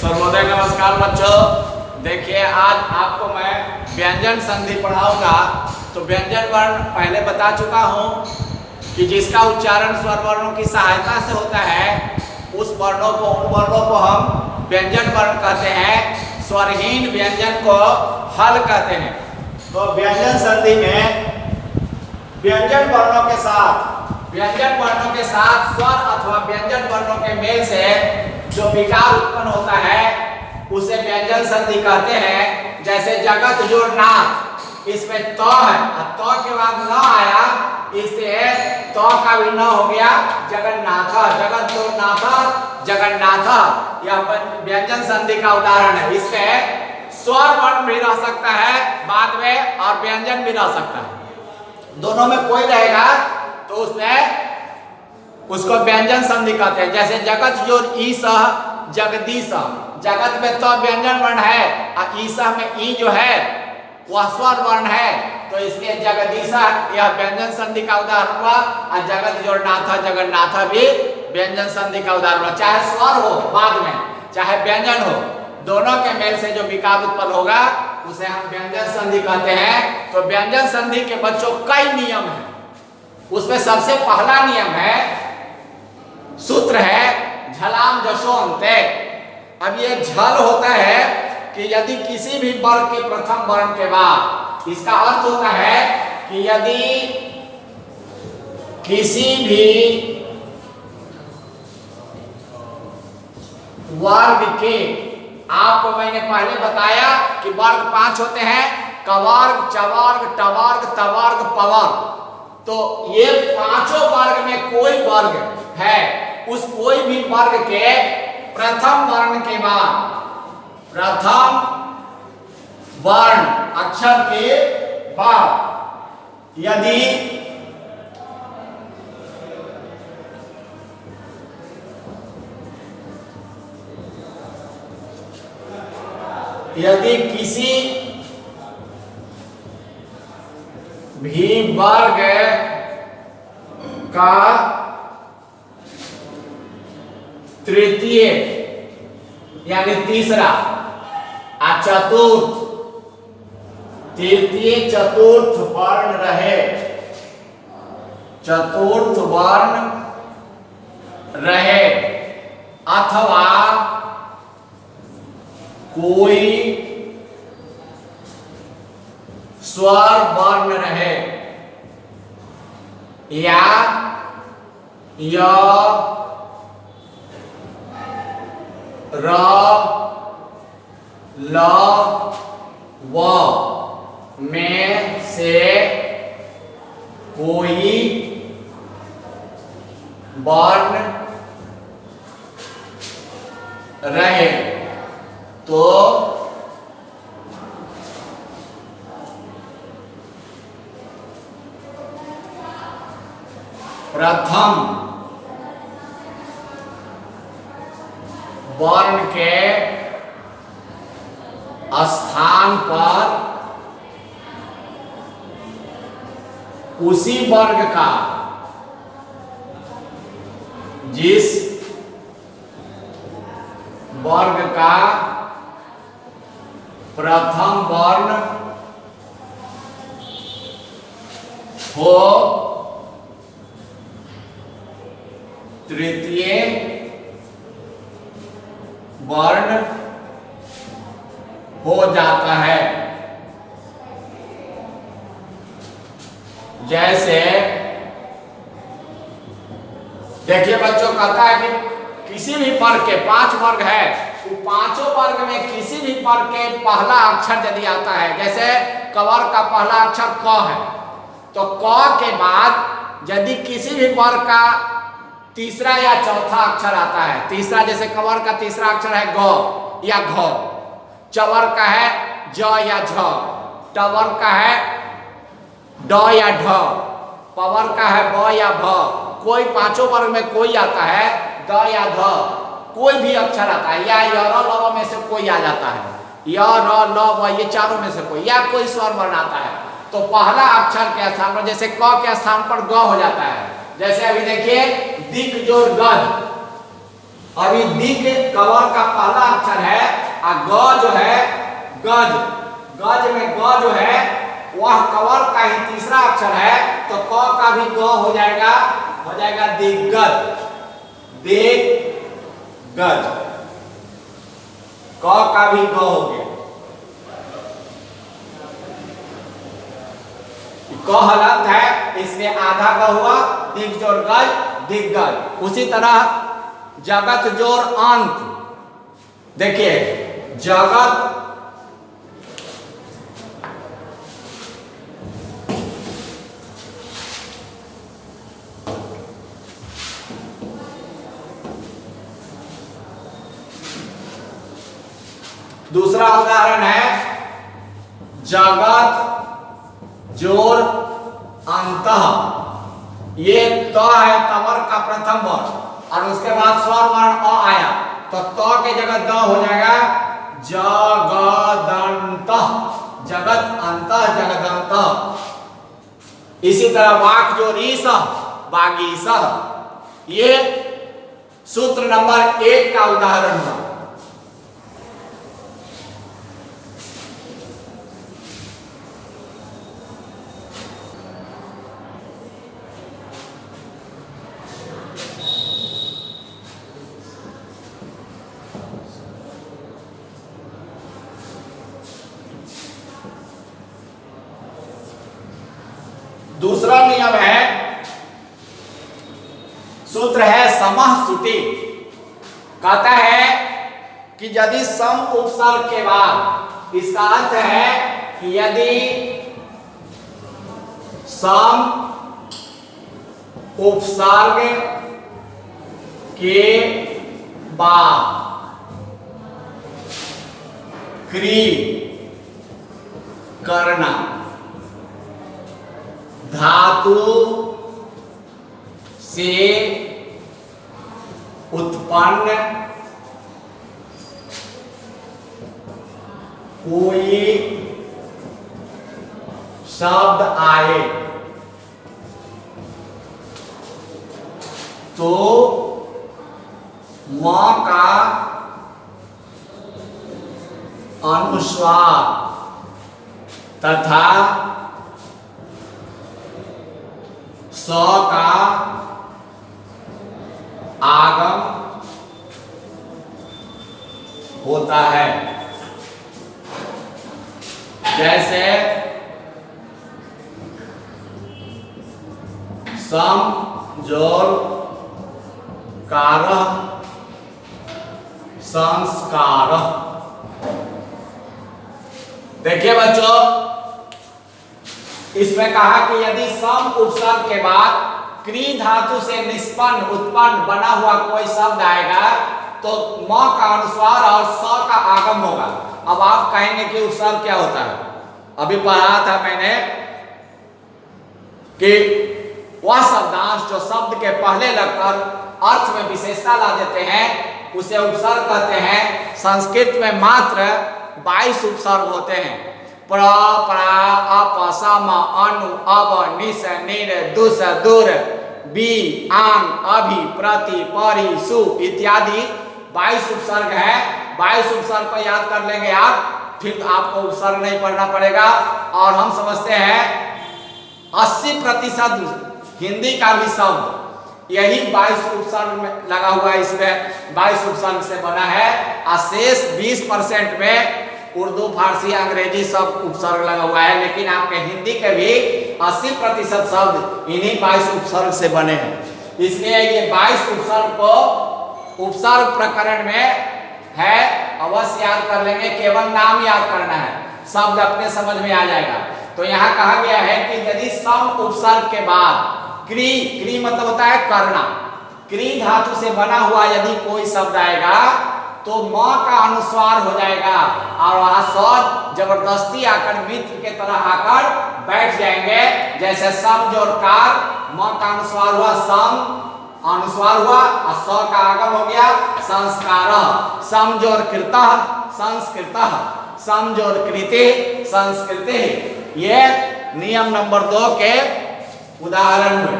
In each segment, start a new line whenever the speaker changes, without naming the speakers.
सर्वोदय नमस्कार बच्चों। देखिए आज आपको मैं व्यंजन संधि पढ़ाऊंगा। तो व्यंजन वर्ण पहले बता चुका हूँ कि जिसका उच्चारण स्वर वर्णों की सहायता से होता है उन वर्णों को हम व्यंजन वर्ण कहते हैं। स्वरहीन व्यंजन को हल कहते हैं। तो व्यंजन संधि में व्यंजन वर्णों के साथ स्वर अथवा व्यंजन वर्णों के मेल से जो विकार उत्पन्न होता है उसे व्यंजन संधि कहते हैं। जैसे जगत जोड़ नाथ, इसमें त है और त के बाद न आया, इससे त का भी न हो गया जगन्नाथ। जगत जोड़ नाथ जगन्नाथ, यह व्यंजन संधि का उदाहरण है। इसमें स्वर वर्ण भी रह सकता है बाद में और व्यंजन भी रह सकता है, दोनों में कोई रहेगा तो उसको व्यंजन संधि कहते हैं। जैसे जगत जोड़ ईस जगदीश, जगत में तो व्यंजन वर्ण है और ईसा में ई जो है वह स्वर वर्ण है, तो इसलिए जगदीशा यह व्यंजन संधि का उदाहरण हुआ और जगत जोड़ नाथ जगन्नाथ भी व्यंजन संधि का उदाहरण हुआ। चाहे स्वर हो बाद में चाहे व्यंजन हो, दोनों के मेल से जो विकार उत्पन्न होगा उसे हम व्यंजन संधि कहते हैं। तो व्यंजन संधि के बच्चों कई नियम है। उसमें सबसे पहला नियम है, सूत्र है झलाम जशोन्ते। अब ये झल होता है कि यदि किसी भी वर्ग के प्रथम वर्ण के बाद, इसका अर्थ होता है कि यदि किसी भी वर्ग के, आपको मैंने पहले बताया कि वर्ग 5 होते हैं, कवर्ग चवर्ग टवर्ग तवर्ग पवर्ग। तो ये पांचों वर्ग में कोई वर्ग है, उस कोई भी वर्ग के प्रथम वर्ण के बाद, प्रथम वर्ण अक्षर के बाद यदि किसी भी वर्ग का तृतीय यानी तीसरा चतुर्थ, तृतीय चतुर्थ वर्ण रहे, चतुर्थ वर्ण रहे अथवा कोई स्वर वर्ण रहे या य र ल व में से कोई वर्ण रहे तो प्रथम वर्ण के स्थान पर उसी वर्ग का, जिस वर्ग का प्रथम वर्ण हो तृतीय वर्ण हो जाता है। जैसे देखिए बच्चों, कहता है कि किसी भी वर्ग के 5 वर्ग है, तो पांचों वर्ग में किसी भी वर्ग के पहला अक्षर यदि आता है, जैसे कवर्ग का पहला अक्षर क है, तो क के बाद यदि किसी भी वर्ग का तीसरा या चौथा अक्षर आता है, तीसरा जैसे कवर्ग का तीसरा अक्षर है ग या घ, चवर्ग का है ज या झ, टवर्ग का है ड या ढ, पवर्ग का है ब या भ, कोई पांचों वर्ग में कोई आता है द या ध, कोई भी अक्षर आता है या य र ल व में से कोई आ जाता है, य र ल व ये चारों में से कोई, या कोई स्वर वर्ण आता है, तो पहला अक्षर के स्थान पर, जैसे क के स्थान पर ग हो जाता है। जैसे अभी देखिए दिक जोड़ गध, अभी दिग कवर का पहला अक्षर है और ग जो है गज, गज में ग जो है वह कवर का ही तीसरा अक्षर है, तो क का भी ग हो जाएगा दिग्गज, दिग्गज, क का भी ग हो गया। क हलंत है इसलिए आधा ग हुआ, दिग जोड़ गज दिग्गज। उसी तरह जगत जोड़ अंत, देखिए जगत दूसरा उदाहरण है जगत जोड़ अंतः, ये त है तवर का प्रथम वर्ण और उसके बाद स्वर वर्ण अ आया तो त के जगह द हो जाएगा जगदंतः, जगत अंतः जगदंतः। इसी तरह वाक जो रीस बागीस, ये सूत्र नंबर 1 का उदाहरण है। दूसरा नियम है, सूत्र है समः श्रुति, कहता है कि यदि सम उपसर्ग के बाद, इसका अर्थ है कि यदि सम उपसर्ग के बाद क्रिय करना धातु से उत्पन्न कोई शब्द आए तो म का अनुस्वार तथा स का आगम होता है। जैसे सम जोड़ कारः संस्कार। देखिए बच्चों, इसमें कहा कि यदि सम उपसर्ग के बाद क्री धातु से निष्पन्न उत्पन्न बना हुआ कोई शब्द आएगा तो म का अनुस्वार और स का आगम होगा। अब आप कहेंगे कि उपसर्ग क्या होता है? अभी पढ़ा था मैंने कि वह शब्दांश जो शब्द के पहले लगकर अर्थ में विशेषता ला देते हैं उसे उपसर्ग कहते हैं। संस्कृत में मात्र 22 उपसर्ग होते हैं। प्र, प्रा, अप, सम, अनु, अब, निस, निर, दुस, दुर, बी, आंग, अभि, प्रति, परि, सु इत्यादि 22 उपसर्ग है। 22 उपसर्ग को याद कर लेंगे आप, फिर आपको उपसर्ग नहीं पढ़ना पड़ेगा। और हम समझते हैं 80% हिंदी का भी शब्द यही 22 उपसर्ग में लगा हुआ है, इसमें 22 उपसर्ग से बना है। और शेष 20% में उर्दू, फारसी, अंग्रेजी सब उपसर्ग लगा हुआ है। लेकिन आपके हिंदी के भी 80% शब्द इन्हीं 22 उपसर्ग से बने हैं। इसलिए ये 22 उपसर्ग को उपसर्ग प्रकरण में है, अवश्य याद कर लेंगे। केवल नाम याद करना है, शब्द अपने समझ में आ जाएगा। तो यहाँ कहा गया है कि यदि सम उपसर्ग के बाद क्री, क्री मतलब होता है करना, क्री धातु से बना हुआ यदि कोई शब्द आएगा तो म का अनुस्वार हो जाएगा और वहां स जबरदस्ती आकर मित्र के तरह आकर बैठ जाएंगे। जैसे सम जोड़ कार, म का अनुस्वार हुआ सम, अनुस्वार हुआ और स का आगम हो गया संस्कार। सम जोड़ कृतः संस्कृतः, सम जोड़ कृति संस्कृति। ये नियम नंबर 2 के उदाहरण हुए।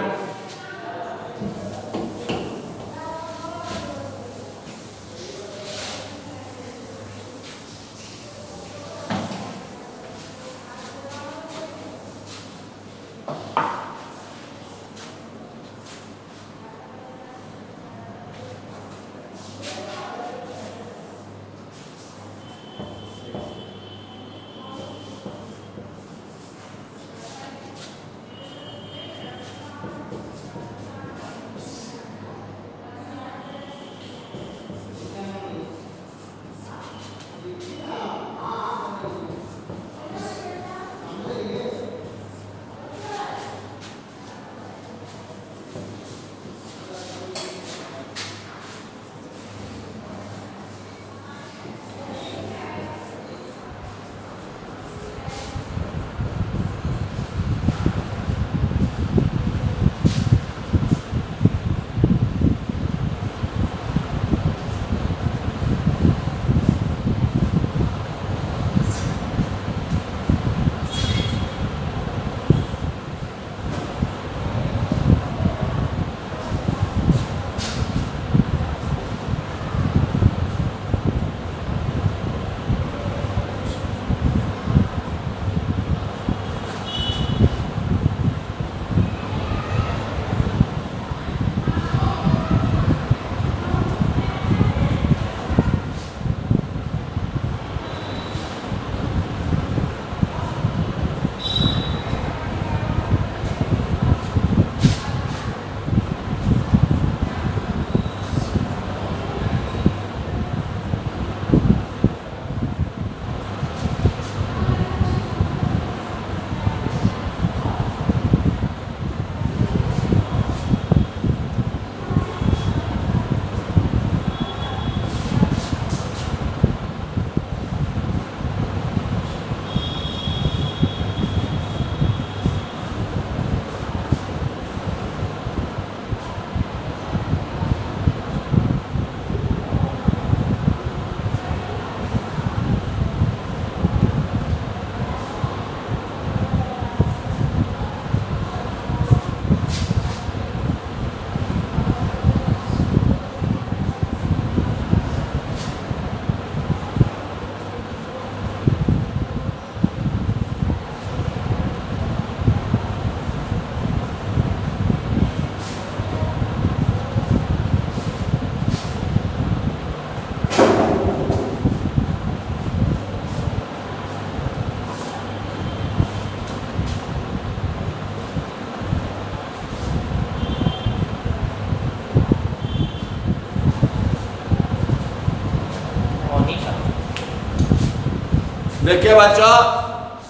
देखिए बच्चों,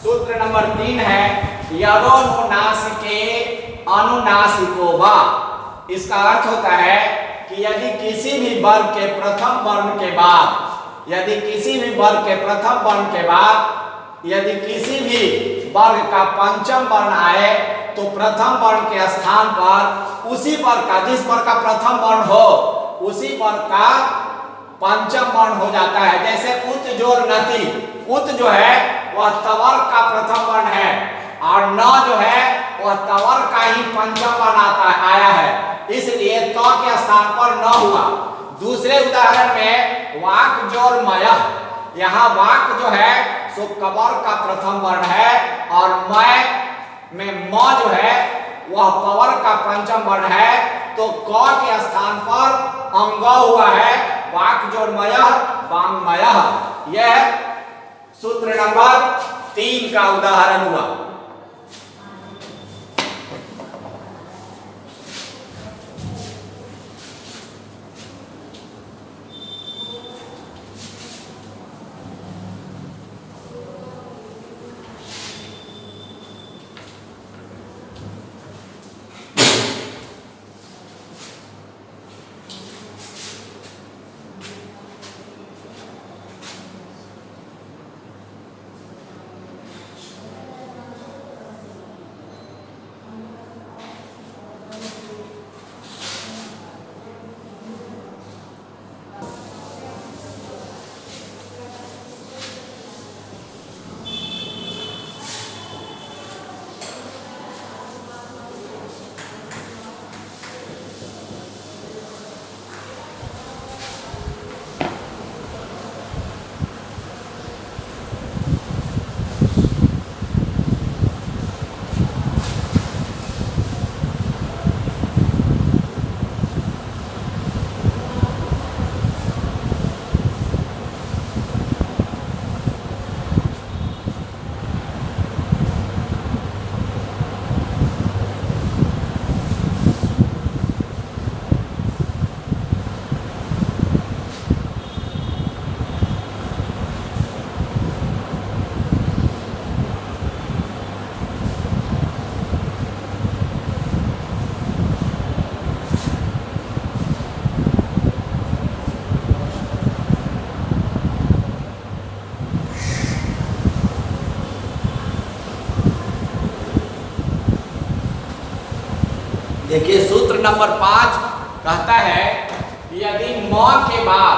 सूत्र नंबर 3 है यरोनुनासिके अनुनासिको वा। इसका अर्थ होता है कि यदि किसी भी वर्ग के प्रथम वर्ण के बाद यदि किसी भी वर्ग का पंचम वर्ण आए तो प्रथम वर्ण के स्थान पर उसी वर्ग का, जिस वर्ग का प्रथम वर्ण हो उसी वर्ग का पंचम वर्ण हो जाता है। जैसे उत जोर नति, उत जो है वह तवर्ग का प्रथम वर्ण है और न जो है वह तवर्ग का ही पंचम वर्ण आया है, इसलिए त के स्थान पर न हुआ। दूसरे उदाहरण में वाक जोर मय, यहाँ वाक जो है सो कवर्ग का प्रथम वर्ण है और मय में म जो है वह पवर्ग का पंचम वर्ण है, तो क के स्थान पर अंग हुआ है वाक जोर मय वांगमय। यह सूत्र नंबर 3 का उदाहरण हुआ। देखिए सूत्र नंबर 5 कहता है कि यदि म के बाद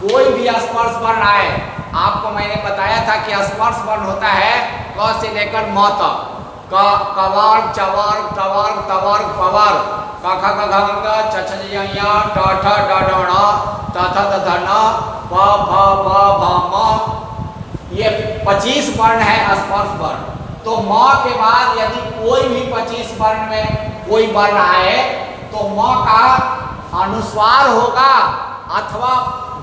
कोई भी स्पर्श वर्ण आए, आपको मैंने बताया था कि स्पर्श वर्ण होता है क से लेकर म तक, कवर्ग चवर्ग तवर्ग तवर्ग पवर्ग क ख ग घ ङ च छ ज य ट ठ ड ढ ण त थ द ध न प फ ब भ म। ये 25 वर्ण है स्पर्श वर्ण। तो म के बाद यदि कोई भी 25 वर्ण में कोई वर्ण आए तो म का अनुस्वार होगा अथवा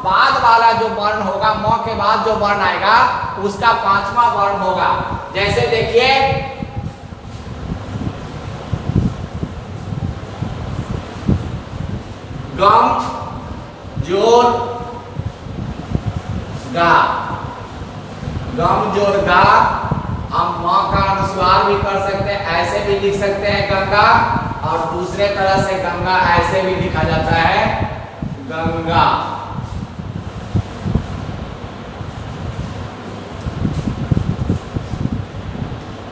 बाद वाला जो वर्ण होगा, म के बाद जो वर्ण आएगा उसका 5वां वर्ण होगा। जैसे देखिए गम जोर गा, गम जोर गा। हम म का अनुस्वार भी कर सकते हैं, ऐसे भी लिख सकते हैं गंगा, और दूसरे तरह से गंगा ऐसे भी लिखा जाता है गंगा।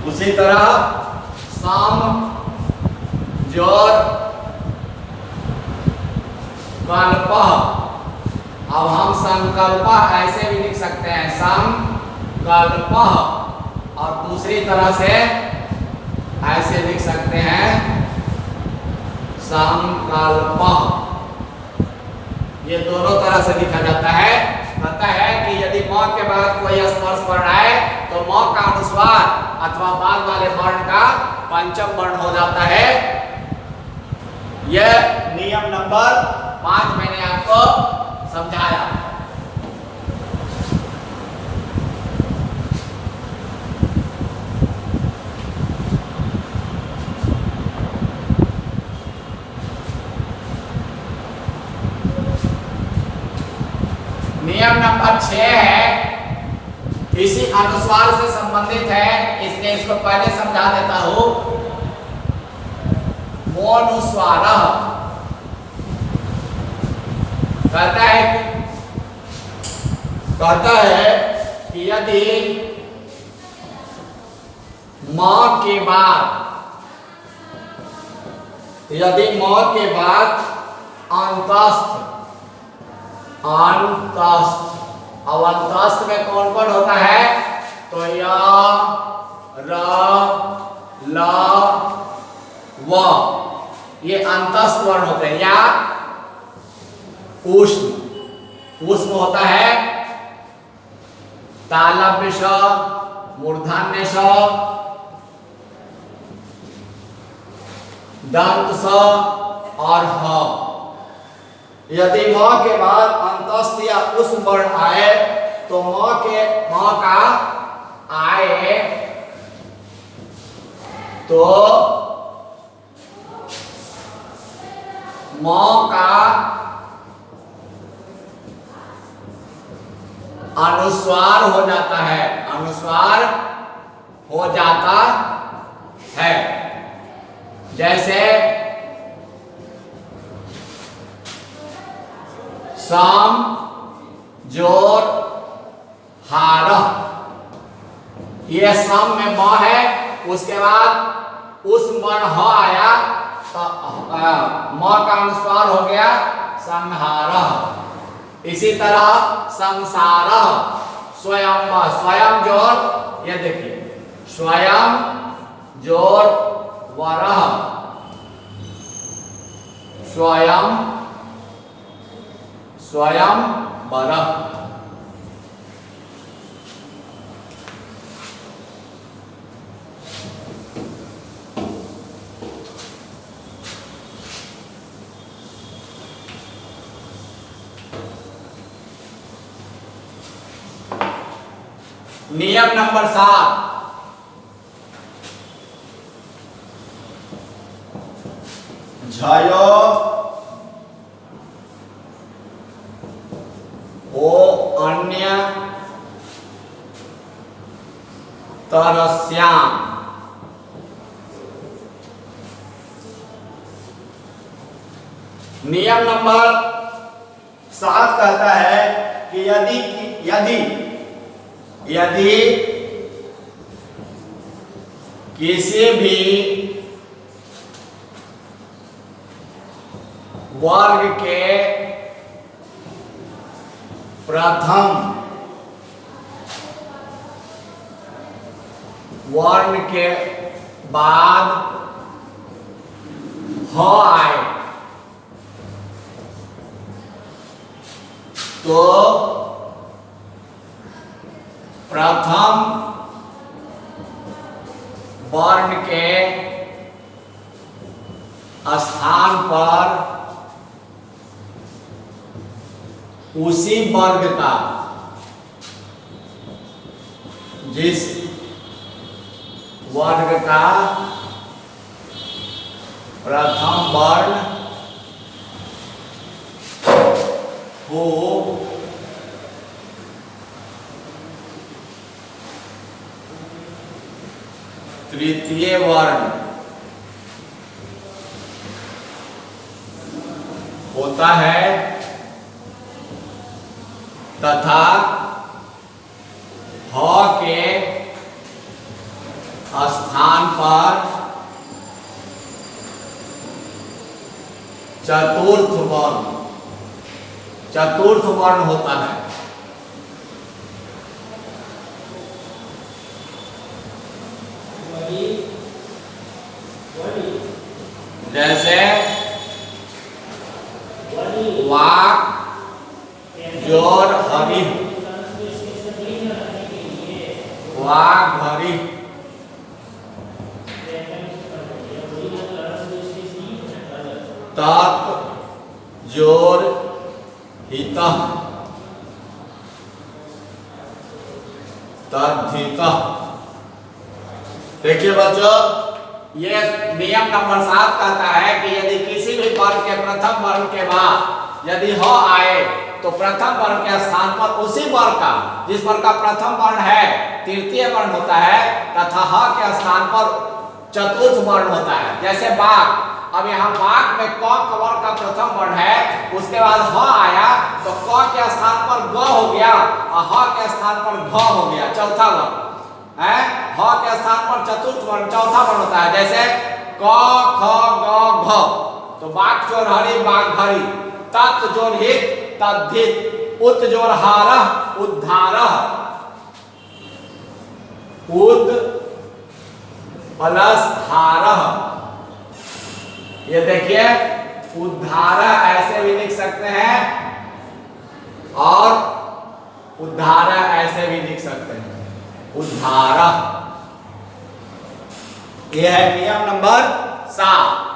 उसी तरह सम जोर कल्प, अब हम संकल्प ऐसे भी लिख सकते हैं संकल्प, और दूसरी तरह से ऐसे लिख सकते हैं संकल्प। ये दोनों तरह से लिखा जाता है। कहता है कि यदि म के बाद कोई स्पर्श वर्ण आए तो म का अनुस्वार अथवा बाद वाले वर्ण का पंचम वर्ण हो जाता है। यह नियम नंबर 5 मैंने आपको समझाया। नियम नंबर 6 है, इसी अनुस्वार से संबंधित है, इसलिए इसको पहले समझा देता हूं। मोनुस्वार कहता है कि यदि म के बाद अंतस्थ अब अंतस्थ में कौन कौन होता है? तो य, र, ल, व, ये अंतस्थ वर्ण होते हैं। या उष्ण होता है तालव्य स, मूर्धन्य स, दंत स और ह। यदि म के बाद अंतस्थ या उष्ण वर्ण आए तो म का आए तो म का अनुस्वार हो जाता है, अनुस्वार हो जाता है। जैसे सम, जोर, हार, ये सम में म है, उसके बाद उस वर्ण ह आया तो म का अनुस्वार हो गया संहार। इसी तरह संसार, स्वयं, स्वयं जोर, ये देखिए स्वयं जोर वरह, स्वयं वरह। नियम नंबर 7, झयो ओ अन्य तरस्याम। नियम नंबर 7 कहता है कि यदि किसी भी वर्ग के प्रथम वर्ण के बाद ह आए तो प्रथम वर्ण के स्थान पर उसी वर्ग का, जिस वर्ग का प्रथम वर्ण हो तृतीय वर्ण होता है तथा ह के स्थान पर चतुर्थ वर्ण होता है। जैसे वाक, जोर, हरि, वाक, हरि, तत्, जोर, हित, तद्धित। देखिए बच्चों, ये नियम नंबर 7 कहता है कि यदि किसी भी वर्ग के प्रथम वर्ण के बाद यदि ह आए तो प्रथम वर्ण के स्थान पर उसी वर्ण का जिस वर्ण का प्रथम वर्ण है तृतीय वर्ण होता है तथा ह के स्थान पर चतुर्थ वर्ण होता है। जैसे बाघ, अब यहाँ बाघ में क वर्ण का प्रथम वर्ण है, उसके बाद ह आया तो क के स्थान पर ग हो गया और ह के स्थान पर घ हो गया चौथा वर्ण है। ह के स्थान पर चतुर्थ वर्ण चौथा वर्ण होता है। जैसे क ख ग घ, तो बाघ जोर हरि बाघ भरी, तत् जोर हित तद्धित, उत जोर हारह उद्धारह, उद प्लस हारह, ये देखिए उद्धारह ऐसे भी लिख सकते हैं और उद्धारह ऐसे भी लिख सकते हैं, उद्धारह। यह है नियम नंबर 7।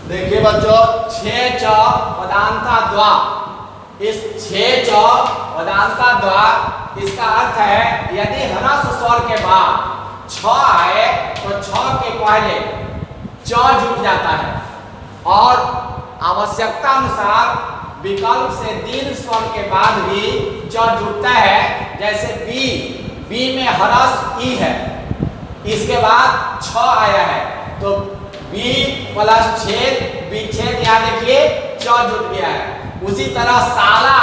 देखिए बच्चों, छे च पदांता द्वा, इस छे च पदांता द्वा इसका अर्थ है यदि ह्रस्व स्वर के बाद छ आए तो छ के पहले च जुट जाता है और आवश्यकता अनुसार विकल्प से दीर्घ स्वर के बाद भी च जुटता है। जैसे बी, बी में ह्रस्व ई है, इसके बाद छ आया है तो बी प्लस छेद, विच्छेद, यहाँ देखिए च जुट गया है। उसी तरह साला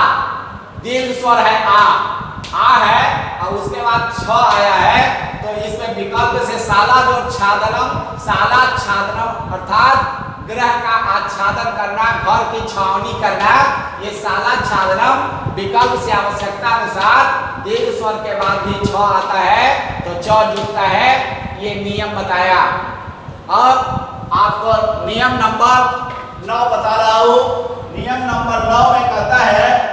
दीर्घ स्वर है आ है और उसके बाद छ आया है तो इसमें विकल्प से साला जो छादनम, साला छादनम अर्थात ग्रह का आच्छादन करना, घर की छावनी करना, ये साला छादनम विकल्प से आवश्यकता अनुसार दीर्घ स्वर के बाद भी छ आता है तो च जुटता है। ये नियम बताया। अब आपको नियम नंबर 9 बता रहा हूं। नियम नंबर 9 में कहता है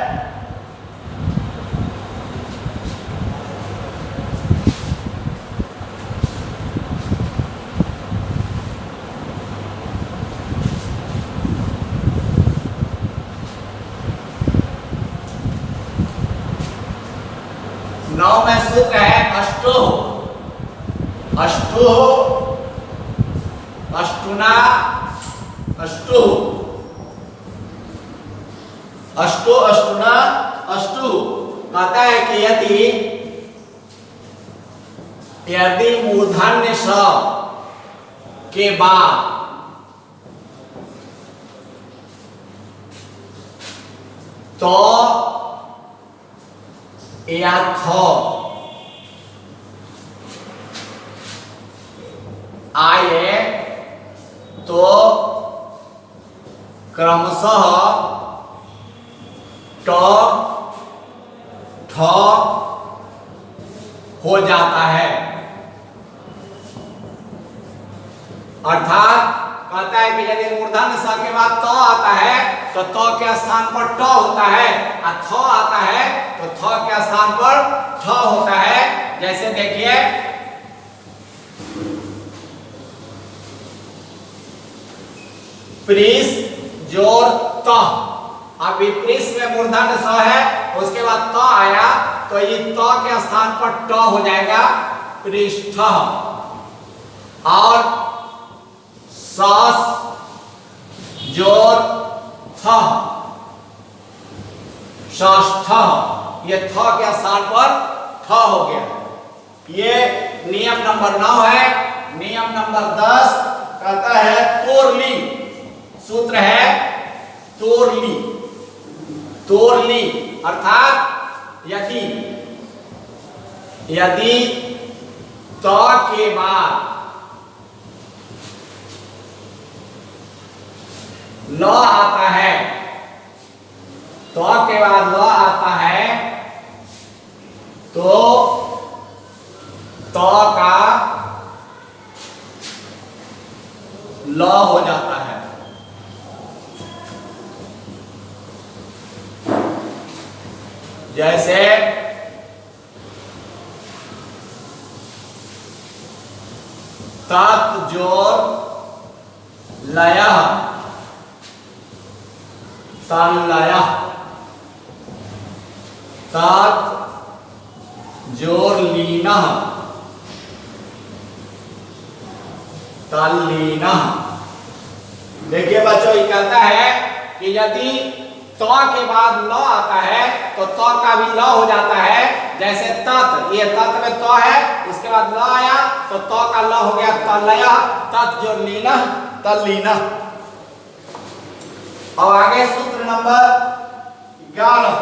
नौ अष्टो, अष्टो, अष्टुना, अष्टु, अष्टो, अष्टुना, अष्टु। कहता है कि यदि मूर्धन्य स के बाद तो या थ आए तो क्रमशः ट ठ हो जाता है। अर्थात कहता है कि यदि मूर्धन्य स के बाद त आता है तो त के स्थान पर ट होता है, और थ आता है तो थ के स्थान पर ठ होता है। जैसे देखिए प्रीस जोर त, अभी प्रीस में मूर्धन्य स है, उसके बाद त आया तो ये त के स्थान पर ट हो जाएगा पृष्ठ, और सस जोर थ, षष्ठ, ये थ के स्थान पर ठ हो गया। ये नियम नंबर 9 है। नियम नंबर 10 कहता है तोरली, सूत्र है तोरली, तोरली अर्थात यदि त के बाद ल आता है, तो के बाद ल आता है तो त का ल हो जाता है। जैसे तत् जोर लय, तल्लय, तत् जोर लीन, तल्लीन। देखिए बच्चों, ये कहता है कि यदि त के बाद ल आता है तो त का भी ल हो जाता है। जैसे तत्, ये तत् में त है, उसके बाद ल आया तो त का ल हो गया तल्लय, तत् जोर लीन, तल्लीन। और आगे सूत्र नंबर 11,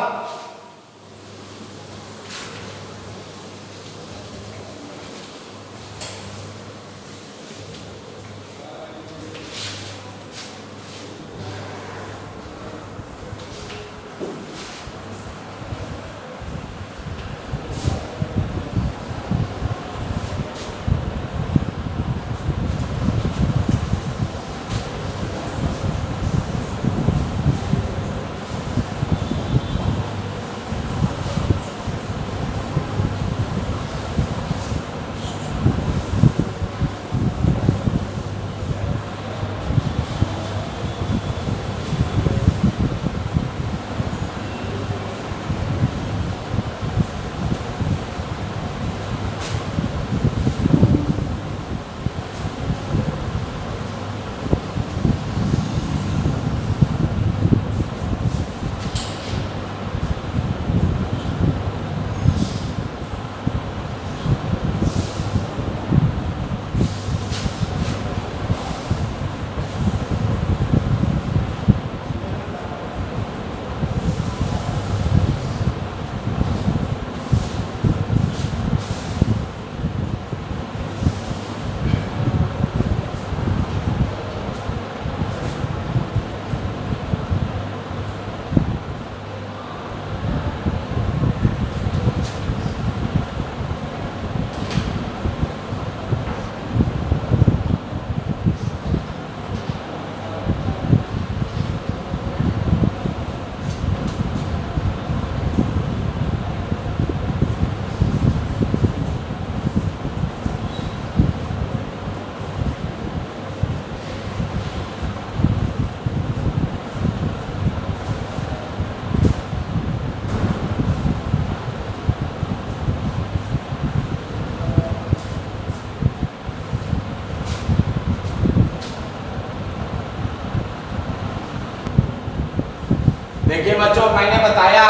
देखिए बच्चों, मैंने बताया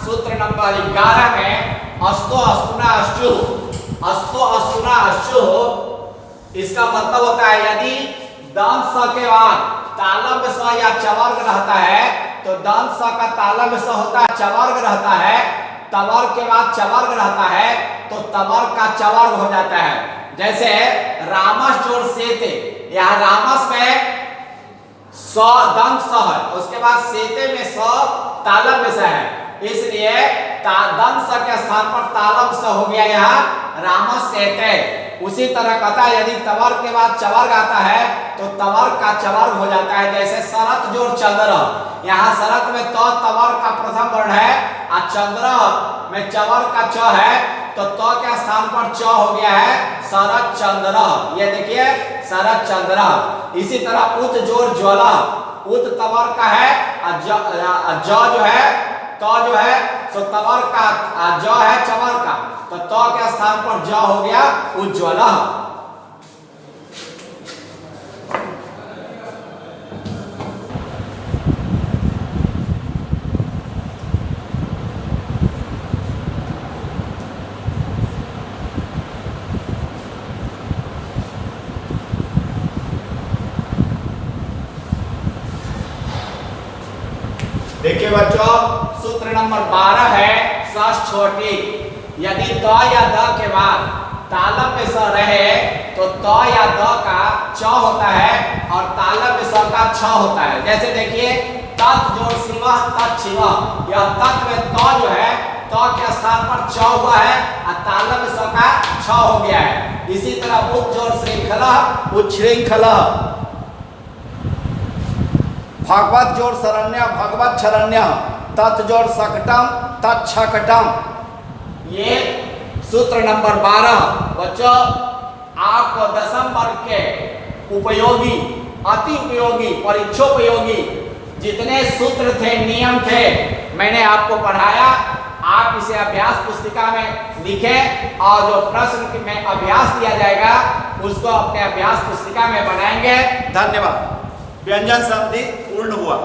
सूत्र नंबर 11 में अस्तो अस्तुना अश्चु, अस्तो अस्तुना अश्चु, इसका मतलब होता है यदि दंत स के बाद तालव्य स या चवर्ग रहता है तो दंत स का तालव्य स होता है, चवर्ग रहता है, तवर्ग के बाद चवर्ग रहता है तो तवर्ग का चवर्ग हो जाता है। जैसे रामस जोड़ सेते, यहाँ रामस में स दंत स है, उसके बाद सेते में स तालव्य स है, इसलिए दंत स के स्थान पर तालव्य स हो गया यहाँ रामस सेते। उसी तरह कहता है यदि तवर्ग के बाद चवर्ग आता है तो तवर्ग का चवर्ग हो जाता है। जैसे शरत जोड़ चंद्र, यहाँ शरत में तो तवर्ग का प्रथम वर्ण है और चंद्र में चवर्ग का च है तो के स्थान पर च हो गया है शरत चंद्र। ये देखिए शरत चंद्र। इसी तरह उत जोड़ ज्वाला, उत तवर्ग का है और ज जो है तो जो है तो तवर्ग का, ज है चवर्ग का, तो के स्थान पर ज हो गया उज्ज्वला। देखिए बच्चों, सूत्र नंबर 12 है षष्ठ छोटी। यदि त या द के बाद तालव्य स रहे तो त या द का च होता है और तालव्य स का छ होता है। जैसे देखिए तत् जोड़ शिव तत् शिव, यह तत् में त जो है त के स्थान पर च हुआ है और तालव्य स का छ हो गया है। इसी तरह उत जोड़ श्रृंखला उच्छृंखला, भगवत जोड़ शरण्य भगवत शरण्य, तत् जोड़ शकटम तत्छकटम। ये सूत्र नंबर 12 बच्चों आपको 10वीं वर्ग के उपयोगी, अति उपयोगी, परीक्षोपयोगी जितने सूत्र थे, नियम थे, मैंने आपको पढ़ाया। आप इसे अभ्यास पुस्तिका में लिखें और जो प्रश्न में अभ्यास दिया जाएगा उसको अपने अभ्यास पुस्तिका में बनाएंगे। धन्यवाद। व्यंजन संधि पूर्ण हुआ।